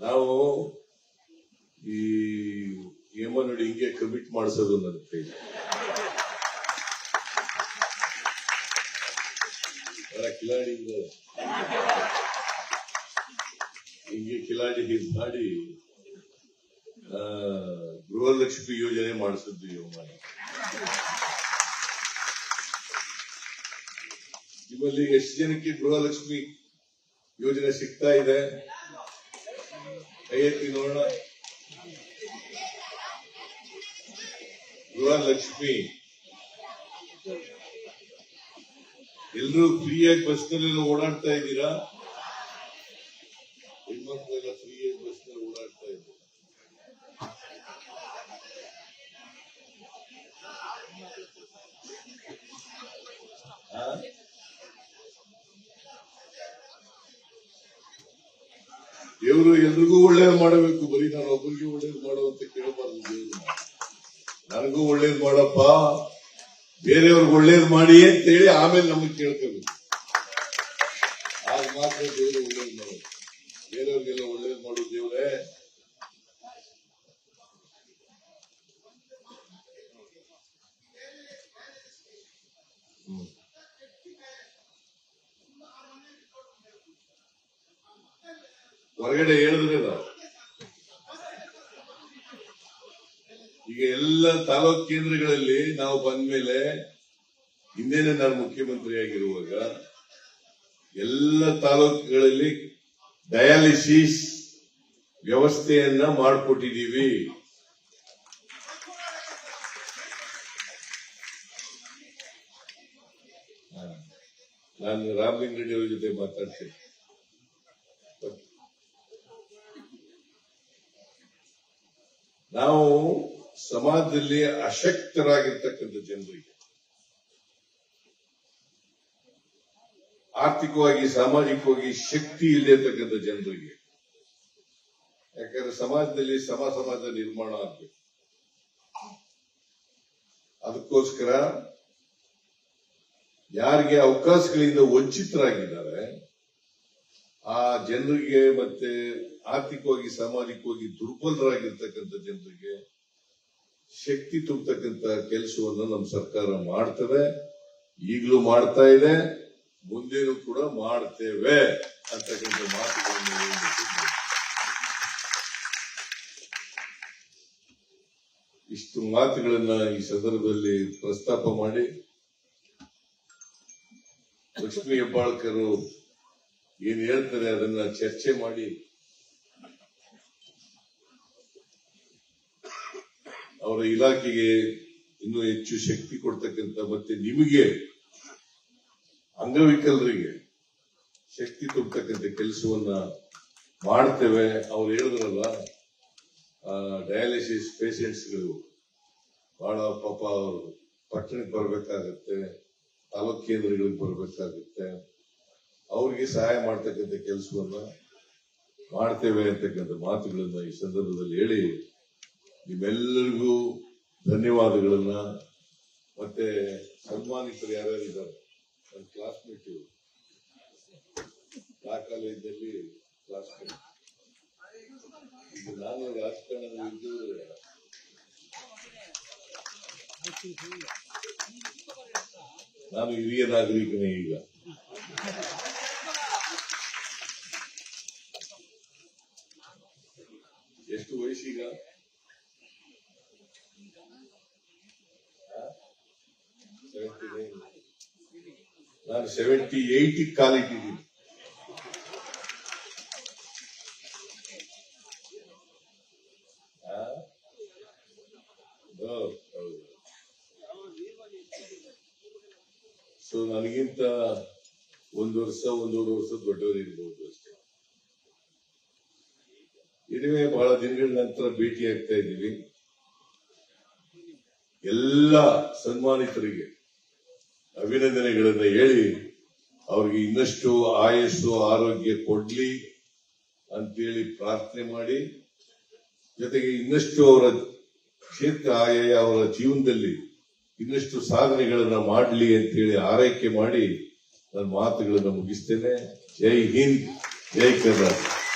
ನಾವು ಈ ಏಮೋ ನೋಡಿ ಹಿಂಗೆ ಕಮಿಟ್ ಮಾಡಿಸೋದು ನನ್ನ ಕೈ ಕಿಲಾಡಿ ಹಿಂಗೆ ಕಿಲಾಡಿ ಮಾಡಿ ಗೃಹಲಕ್ಷ್ಮಿ ಯೋಜನೆ ಮಾಡಿಸಿದ್ದು ಯೋಮಾನ. ನಿಮ್ಮಲ್ಲಿ ಎಷ್ಟು ಜನಕ್ಕೆ ಗೃಹಲಕ್ಷ್ಮಿ ಯೋಜನೆ ಸಿಗ್ತಾ ಇದೆ? ಕೈ ಎತ್ತಿ ನೋಡೋಣ. ಗೃಹಲಕ್ಷ್ಮಿ ಎಲ್ಲರೂ ಫ್ರೀಯಾಗಿ ಬಸ್ನಲ್ಲಿ ಓಡಾಡ್ತಾ ಇದ್ದೀರಾ? ಹೆಣ್ಮಕ್ಳೆಲ್ಲ ಫ್ರೀಯಾಗಿ ಬಸ್ನಲ್ಲಿ ಓಡಾಡ್ತಾ ಇದ್ದೀರಾ? ದೇವರು ಎಲ್ರಿಗೂ ಒಳ್ಳೇದು ಮಾಡಬೇಕು, ಬರೀ ನಾನು ಒಬ್ಬರಿಗೆ ಒಳ್ಳೇದು ಮಾಡುವಂತ ಕೇಳಬಾರ್ದು. ದೇವರು ನನಗೂ ಒಳ್ಳೇದು ಮಾಡಪ್ಪ, ಬೇರೆಯವ್ರಿಗೆ ಒಳ್ಳೇದು ಮಾಡಿ ಅಂತ ಹೇಳಿ ಆಮೇಲೆ ನಮಗೆ ಕೇಳ್ಕೋಬೇಕು. ಆಗ ಮಾತ್ರ ದೇವರು ಒಳ್ಳೇದು ಮಾಡೋದು. ಬೇರೆಯವ್ರಿಗೆಲ್ಲ ಒಳ್ಳೇದು ಮಾಡೋದು ದೇವ್ರೇ. ಹೊರಗಡೆ ಹೇಳಿದ್ರೆ ಈಗ ಎಲ್ಲ ತಾಲೂಕ್ ಕೇಂದ್ರಗಳಲ್ಲಿ ನಾವು ಬಂದ್ಮೇಲೆ, ಹಿಂದೇನೆ ನಾನು ಮುಖ್ಯಮಂತ್ರಿ ಆಗಿರುವಾಗ ಎಲ್ಲ ತಾಲೂಕುಗಳಲ್ಲಿ ಡಯಾಲಿಸಿಸ್ ವ್ಯವಸ್ಥೆಯನ್ನ ಮಾಡಿಕೊಟ್ಟಿದ್ದೀವಿ. ನಾನು ರಾಮಲಿಂಗ ರೆಡ್ಡಿ ಅವರ ಜೊತೆ ಮಾತಾಡ್ತೀನಿ. ನಾವು ಸಮಾಜದಲ್ಲಿ ಅಶಕ್ತರಾಗಿರ್ತಕ್ಕಂಥ ಜನರಿಗೆ, ಆರ್ಥಿಕವಾಗಿ ಸಾಮಾಜಿಕವಾಗಿ ಶಕ್ತಿ ಇಲ್ಲದೆ ಜನರಿಗೆ, ಯಾಕಂದ್ರೆ ಸಮಾಜದಲ್ಲಿ ಸಮಾಜ ನಿರ್ಮಾಣ ಆಗಬೇಕು. ಅದಕ್ಕೋಸ್ಕರ ಯಾರಿಗೆ ಅವಕಾಶಗಳಿಂದ ವಂಚಿತರಾಗಿದ್ದಾರೆ ಆ ಜನರಿಗೆ, ಮತ್ತೆ ಆರ್ಥಿಕವಾಗಿ ಸಾಮಾಜಿಕವಾಗಿ ದುರ್ಬಲರಾಗಿರ್ತಕ್ಕಂಥ ಜನರಿಗೆ ಶಕ್ತಿ ತುಂಬತಕ್ಕಂಥ ಕೆಲಸವನ್ನು ನಮ್ಮ ಸರ್ಕಾರ ಮಾಡ್ತದೆ, ಈಗಲೂ ಮಾಡ್ತಾ ಇದೆ, ಮುಂದೇನೂ ಕೂಡ ಮಾಡ್ತೇವೆ ಅಂತಕ್ಕಂಥ ಮಾತುಗಳನ್ನು ಇಷ್ಟು ಮಾತುಗಳನ್ನ ಈ ಸಂದರ್ಭದಲ್ಲಿ ಪ್ರಸ್ತಾಪ ಮಾಡಿ, ಲಕ್ಷ್ಮೀ ಹೆಬ್ಬಾಳ್ಕರ್ ಏನ್ ಹೇಳ್ತಾರೆ ಅದನ್ನ ಚರ್ಚೆ ಮಾಡಿ ಅವರ ಇಲಾಖೆಗೆ ಇನ್ನೂ ಹೆಚ್ಚು ಶಕ್ತಿ ಕೊಡ್ತಕ್ಕಂಥ, ಮತ್ತೆ ನಿಮಗೆ ಅಂಗವಿಕಲರಿಗೆ ಶಕ್ತಿ ತುಂಬತಕ್ಕಂಥ ಕೆಲಸವನ್ನ ಮಾಡ್ತೇವೆ. ಅವ್ರು ಹೇಳಿದ್ರಲ್ಲ, ಡಯಾಲಿಸಿಸ್ ಪೇಷಂಟ್ಸ್ಗಳು ಬಹಳ ಪಾಪ ಅವರು ಪಟ್ಟಣಕ್ಕೆ ಬರಬೇಕಾಗತ್ತೆ, ತಾಲೂಕ್ ಕೇಂದ್ರಗಳಿಗೆ ಬರಬೇಕಾಗುತ್ತೆ, ಅವ್ರಿಗೆ ಸಹಾಯ ಮಾಡ್ತಕ್ಕಂಥ ಕೆಲಸವನ್ನ ಮಾಡ್ತೇವೆ ಅಂತಕ್ಕಂಥ ಮಾತುಗಳನ್ನ ಈ ಸಂದರ್ಭದಲ್ಲಿ ಹೇಳಿ ನಿಮ್ಮೆಲ್ಲರಿಗೂ ಧನ್ಯವಾದಗಳನ್ನ, ಮತ್ತೆ ಸನ್ಮಾನಿತರು ಯಾರ್ಯಾರು ಇದ್ದಾರೆ, ನನ್ನ ಕ್ಲಾಸ್ಮೇಟ್ ಇವರು ಆ ಕಾಲೇಜಲ್ಲಿ ಕ್ಲಾಸ್ಮೇಟ್. ಈಗ ನಾನು ರಾಜಕಾರಣದಲ್ಲಿ ನಾನು ಹಿರಿಯ ನಾಗರಿಕನೇ. ಈಗ ಎಷ್ಟು ವಯಸ್ಸೀಗ? ನಾನು 78 ಕಾಲಿಟ್ಟಿದ್ದೀನಿ. ಸೊ ನನಗಿಂತ ಒಂದೂವರೆ ವರ್ಷ ದೊಡ್ಡವರು ಇರ್ಬೋದು ಅಷ್ಟೇ. ಇದುವೇ ಬಹಳ ದಿನಗಳ ನಂತರ ಭೇಟಿ ಆಗ್ತಾ ಇದ್ದೀವಿ. ಎಲ್ಲ ಸನ್ಮಾನಿತರಿಗೆ ಅಭಿನಂದನೆಗಳನ್ನ ಹೇಳಿ ಅವ್ರಿಗೆ ಇನ್ನಷ್ಟು ಆಯಸ್ಸು ಆರೋಗ್ಯ ಕೊಡ್ಲಿ ಅಂತೇಳಿ ಪ್ರಾರ್ಥನೆ ಮಾಡಿ, ಜೊತೆಗೆ ಇನ್ನಷ್ಟು ಅವರ ಕ್ಷೇತ್ರ ಆಯಾಯ ಅವರ ಜೀವನದಲ್ಲಿ ಇನ್ನಷ್ಟು ಸಾಧನೆಗಳನ್ನ ಮಾಡಲಿ ಅಂತೇಳಿ ಆರೈಕೆ ಮಾಡಿ ನನ್ನ ಮಾತುಗಳನ್ನು ಮುಗಿಸ್ತೇನೆ. ಜೈ ಹಿಂದ್, ಜೈ ಕರ್ನಾಟಕ.